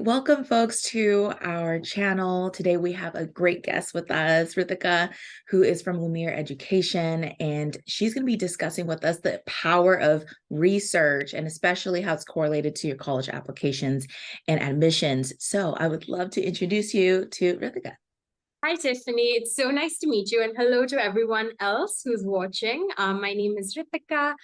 right, welcome folks to our channel. Today we have a great guest with us, Rithika, who is from Lumiere Education, and she's going to be discussing with us the power of research and especially how it's correlated to your college applications and admissions. So I would love to introduce you to Rithika. Hi, Tiffany. It's so nice to meet you, and hello to everyone else who's watching. My name is Rithika.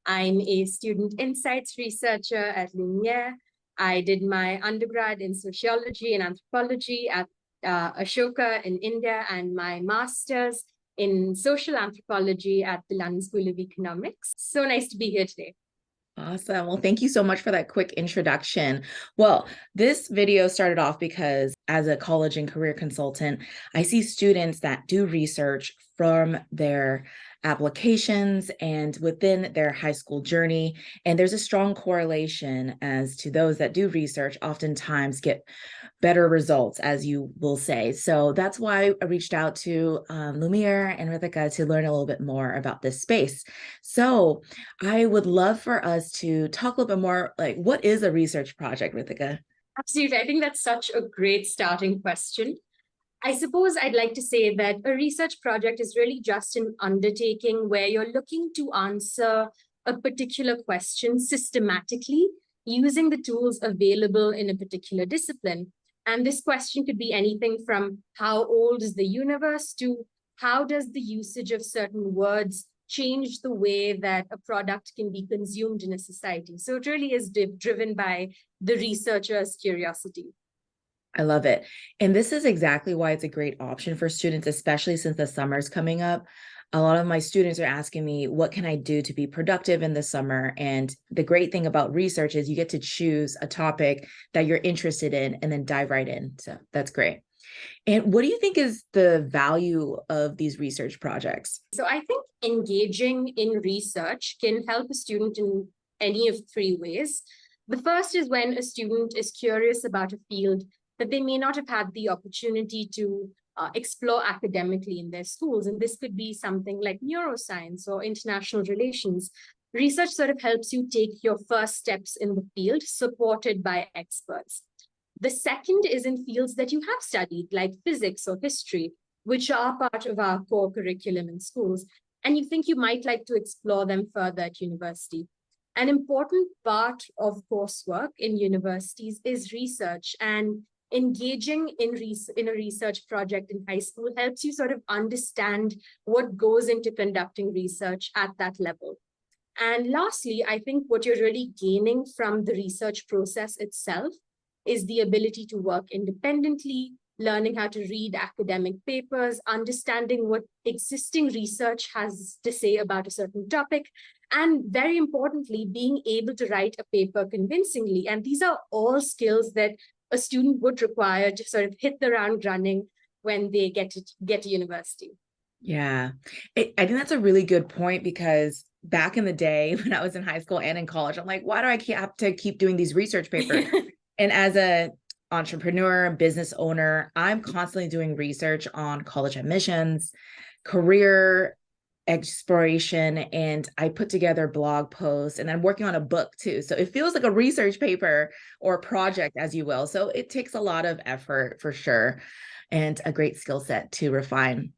I'm a student insights researcher at Lumiere. I did my undergrad in sociology and anthropology at Ashoka in India, and my master's in social anthropology at the London School of Economics. So nice to be here today. Awesome. Well, thank you so much for that quick introduction. Well, this video started off because as a college and career consultant, I see students that do research from their applications and within their high school journey. And there's a strong correlation as to those that do research oftentimes get better results, as you will say. So that's why I reached out to Lumiere and Rithika to learn a little bit more about this space. So I would love for us to talk a little bit more, like, what is a research project, Rithika? Absolutely. I think that's such a great starting question. I suppose I'd like to say that a research project is really just an undertaking where you're looking to answer a particular question systematically using the tools available in a particular discipline. And this question could be anything from how old is the universe to how does the usage of certain words change the way that a product can be consumed in a society. So it really is driven by the researcher's curiosity. I love it. And this is exactly why it's a great option for students, especially since the summer is coming up. A lot of my students are asking me, what can I do to be productive in the summer? And the great thing about research is you get to choose a topic that you're interested in and then dive right in. So that's great. And what do you think is the value of these research projects? So I think engaging in research can help a student in any of three ways. The first is when a student is curious about a field that they may not have had the opportunity to explore academically in their schools. And this could be something like neuroscience or international relations. Research sort of helps you take your first steps in the field, supported by experts. The second is in fields that you have studied, like physics or history, which are part of our core curriculum in schools, and you think you might like to explore them further at university. An important part of coursework in universities is research, and engaging in a research project in high school helps you sort of understand what goes into conducting research at that level. And lastly, I think what you're really gaining from the research process itself is the ability to work independently, learning how to read academic papers, understanding what existing research has to say about a certain topic, and very importantly, being able to write a paper convincingly. And these are all skills that a student would require to sort of hit the ground running when they get to university. Yeah, I think that's a really good point because back in the day when I was in high school and in college, I'm like, why do I have to keep doing these research papers? And as a entrepreneur, business owner, I'm constantly doing research on college admissions, career exploration, and I put together blog posts, and I'm working on a book too. So it feels like a research paper or project, as you will. So it takes a lot of effort for sure, and a great skill set to refine.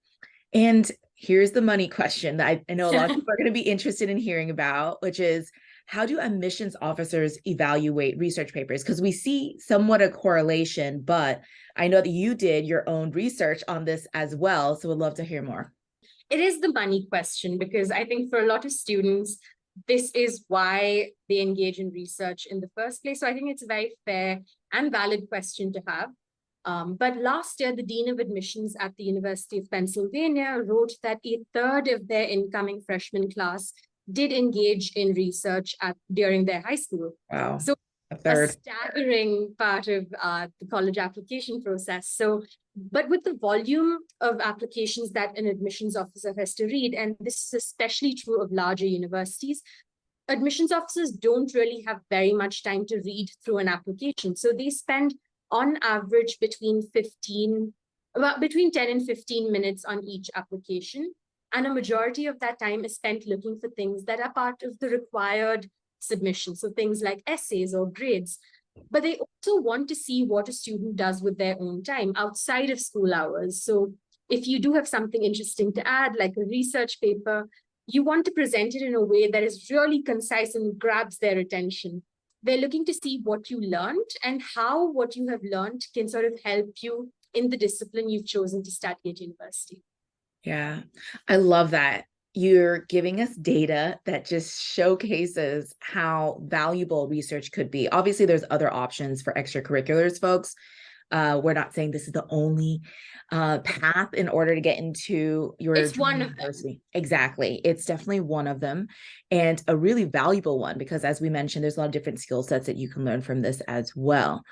And here's the money question that I know a lot of people are going to be interested in hearing about, which is, how do admissions officers evaluate research papers? Because we see somewhat a correlation, but I know that you did your own research on this as well. So we'd love to hear more. It is the money question, because I think for a lot of students, this is why they engage in research in the first place. So I think it's a very fair and valid question to have. But last year, the Dean of Admissions at the University of Pennsylvania wrote that a third of their incoming freshman class did engage in research during their high school. Wow. So a staggering part of the college application process. So, but with the volume of applications that an admissions officer has to read, and this is especially true of larger universities, admissions officers don't really have very much time to read through an application. So they spend on average between 10 and 15 minutes on each application. And a majority of that time is spent looking for things that are part of the required submission. So things like essays or grades. but they also want to see what a student does with their own time outside of school hours. So if you do have something interesting to add, like a research paper, you want to present it in a way that is really concise and grabs their attention. They're looking to see what you learned and how what you have learned can sort of help you in the discipline you've chosen to study at university. Yeah, I love that. You're giving us data that just showcases how valuable research could be. Obviously, there's other options for extracurriculars, folks. We're not saying this is the only path in order to get into your It's one of them. university. Exactly. It's definitely one of them, and a really valuable one, because as we mentioned, there's a lot of different skill sets that you can learn from this as well.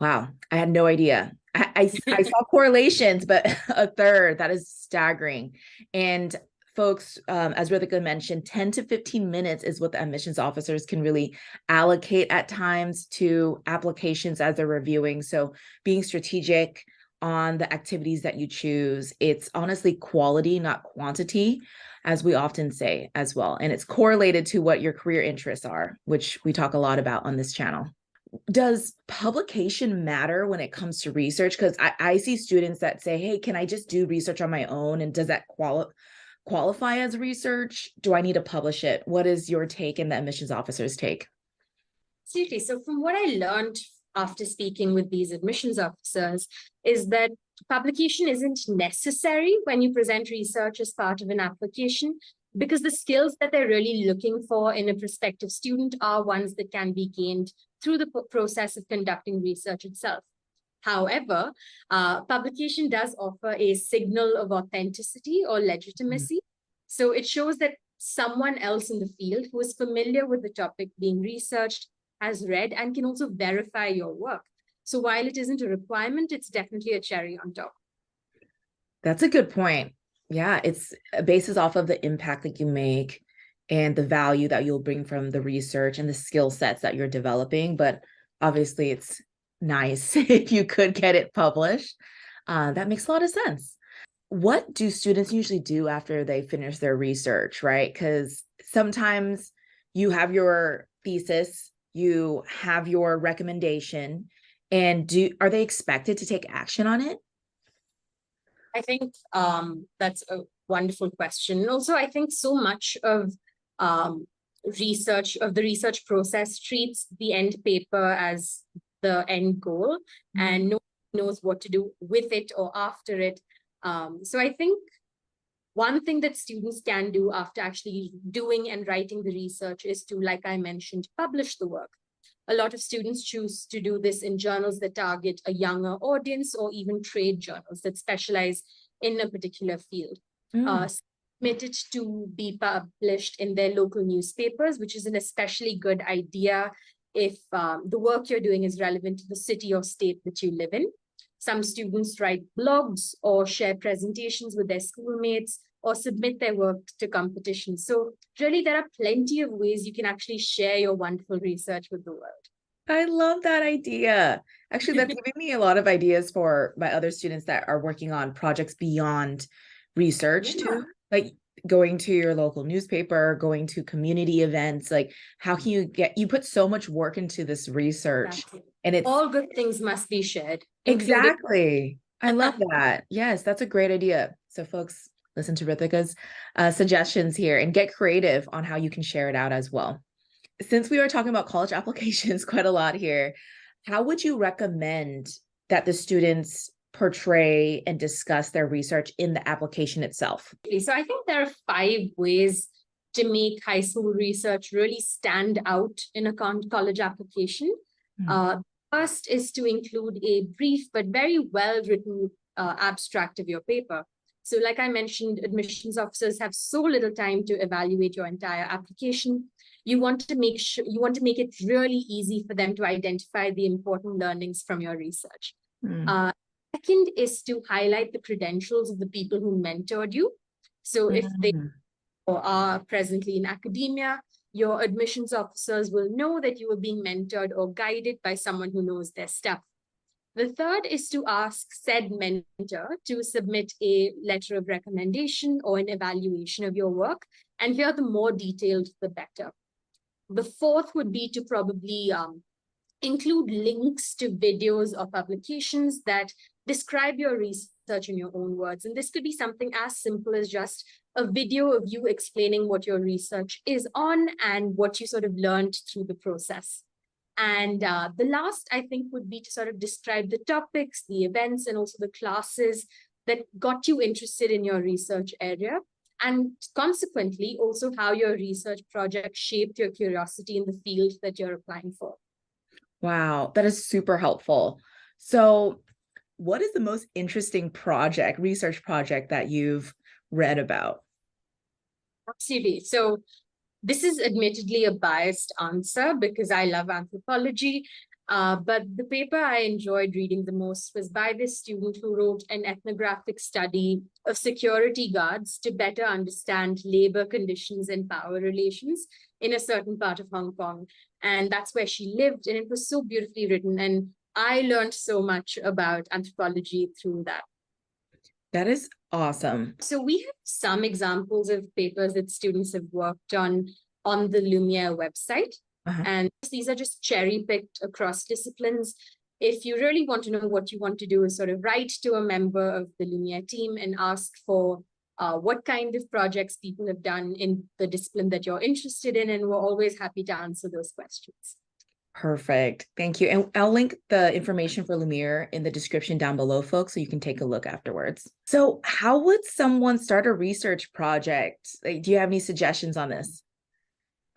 Wow, I had no idea. I saw correlations, but a third, that is staggering. And folks, as Rithika mentioned, 10 to 15 minutes is what the admissions officers can really allocate at times to applications as they're reviewing. So being strategic on the activities that you choose, it's honestly quality, not quantity, as we often say as well. And it's correlated to what your career interests are, which we talk a lot about on this channel. Does publication matter when it comes to research? Because I see students that say, hey, can I just do research on my own? And does that qualify as research? Do I need to publish it? What is your take and the admissions officer's take? Absolutely. So from what I learned after speaking with these admissions officers is that publication isn't necessary when you present research as part of an application, because the skills that they're really looking for in a prospective student are ones that can be gained through the process of conducting research itself. However, publication does offer a signal of authenticity or legitimacy. So it shows that someone else in the field who is familiar with the topic being researched has read and can also verify your work. So while it isn't a requirement, it's definitely a cherry on top. That's a good point. Yeah, it's basis off of the impact that you make and the value that you'll bring from the research and the skill sets that you're developing. But obviously, it's nice if you could get it published. That makes a lot of sense. What do students usually do after they finish their research, right? Because sometimes you have your thesis, you have your recommendation, and are they expected to take action on it? I think that's a wonderful question. And also, I think so much of the research process treats the end paper as the end goal, and no one knows what to do with it or after it. So I think one thing that students can do after actually doing and writing the research is to, like I mentioned, publish the work. A lot of students choose to do this in journals that target a younger audience, or even trade journals that specialize in a particular field. Submitted to be published in their local newspapers, which is an especially good idea if the work you're doing is relevant to the city or state that you live in. Some students write blogs or share presentations with their schoolmates or submit their work to competitions. So really, there are plenty of ways you can actually share your wonderful research with the world. I love that idea. Actually, that's giving me a lot of ideas for my other students that are working on projects beyond research too, like going to your local newspaper, going to community events. Like, how can you put so much work into this research, and it's all good things must be shared. Exactly. I love that. Yes, that's a great idea. So folks, listen to Rithika's suggestions here and get creative on how you can share it out as well. Since we are talking about college applications quite a lot here, how would you recommend that the students portray and discuss their research in the application itself? So I think there are 5 ways to make high school research really stand out in a college application. First is to include a brief but very well-written abstract of your paper. So like I mentioned, admissions officers have so little time to evaluate your entire application. You want to make it really easy for them to identify the important learnings from your research. Second is to highlight the credentials of the people who mentored you. So if they are presently in academia, your admissions officers will know that you are being mentored or guided by someone who knows their stuff. The third is to ask said mentor to submit a letter of recommendation or an evaluation of your work. And here, the more detailed, the better. The fourth would be to probably Include links to videos or publications that describe your research in your own words. And this could be something as simple as just a video of you explaining what your research is on and what you sort of learned through the process. And the last, I think, would be to sort of describe the topics, the events, and also the classes that got you interested in your research area. And consequently, also how your research project shaped your curiosity in the field that you're applying for. Wow, that is super helpful. So, what is the most interesting research project that you've read about? Absolutely. So this is admittedly a biased answer because I love anthropology. But the paper I enjoyed reading the most was by this student who wrote an ethnographic study of security guards to better understand labor conditions and power relations in a certain part of Hong Kong. And that's where she lived. And it was so beautifully written. And I learned so much about anthropology through that. That is awesome. So we have some examples of papers that students have worked on the Lumiere website. And these are just cherry-picked across disciplines. If you really want to know what you want to do is sort of write to a member of the Lumiere team and ask for what kind of projects people have done in the discipline that you're interested in, and we're always happy to answer those questions. Perfect. Thank you. And I'll link the information for Lumiere in the description down below, folks, so you can take a look afterwards. So how would someone start a research project? Like, do you have any suggestions on this?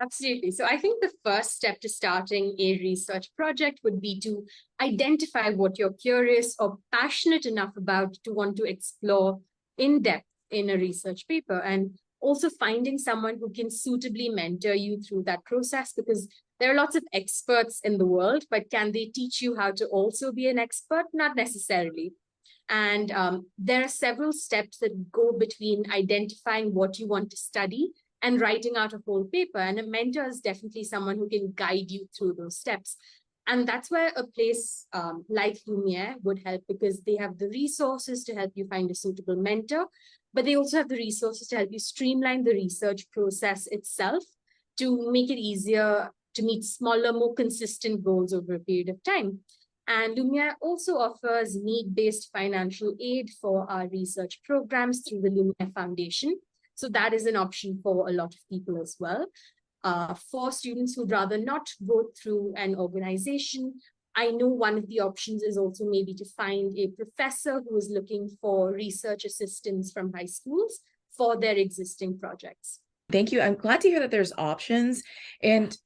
Absolutely. So I think the first step to starting a research project would be to identify what you're curious or passionate enough about to want to explore in depth in a research paper, and also finding someone who can suitably mentor you through that process, because there are lots of experts in the world, but can they teach you how to also be an expert? Not necessarily. And there are several steps that go between identifying what you want to study and writing out a whole paper. And a mentor is definitely someone who can guide you through those steps. And that's where a place like Lumiere would help, because they have the resources to help you find a suitable mentor, but they also have the resources to help you streamline the research process itself to make it easier to meet smaller, more consistent goals over a period of time. And Lumiere also offers need-based financial aid for our research programs through the Lumiere Foundation. So that is an option for a lot of people as well. For students who'd rather not go through an organization, I know one of the options is also maybe to find a professor who is looking for research assistants from high schools for their existing projects. Thank you. I'm glad to hear that there's options. And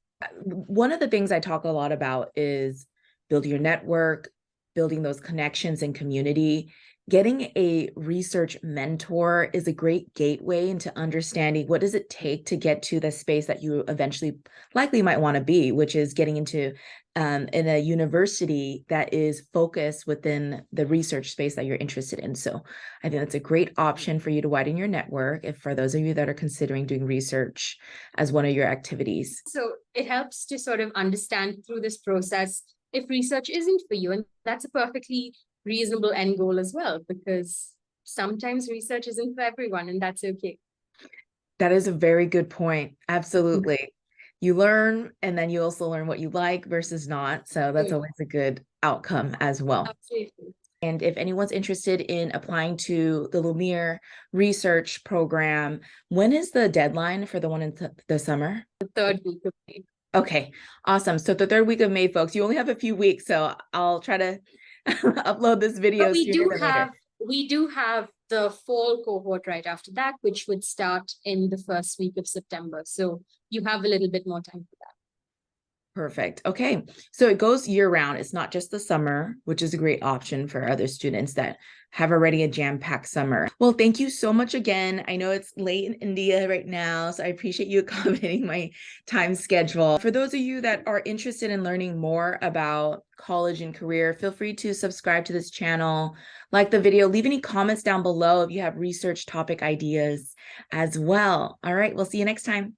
one of the things I talk a lot about is building your network, building those connections and community. Getting a research mentor is a great gateway into understanding what does it take to get to the space that you eventually likely might want to be, which is getting into in a university that is focused within the research space that you're interested in. So I think that's a great option for you to widen your network, if for those of you that are considering doing research as one of your activities. So it helps to sort of understand through this process if research isn't for you, and that's a perfectly reasonable end goal as well, because sometimes research isn't for everyone, and that's okay. That is a very good point. Absolutely. You learn, and then you also learn what you like versus not. So that's always a good outcome as well. Absolutely. And if anyone's interested in applying to the Lumiere Research Program, when is the deadline for the one in the summer? The third week of May. Okay, awesome. So the third week of May, folks, you only have a few weeks, so I'll try to upload this video. But we do have the fall cohort right after that, which would start in the first week of September. So you have a little bit more time for that. Perfect. Okay. So it goes year round. It's not just the summer, which is a great option for other students that have already a jam-packed summer. Well, thank you so much again. I know it's late in India right now, so I appreciate you accommodating my time schedule. For those of you that are interested in learning more about college and career, feel free to subscribe to this channel, like the video, leave any comments down below if you have research topic ideas as well. All right, we'll see you next time.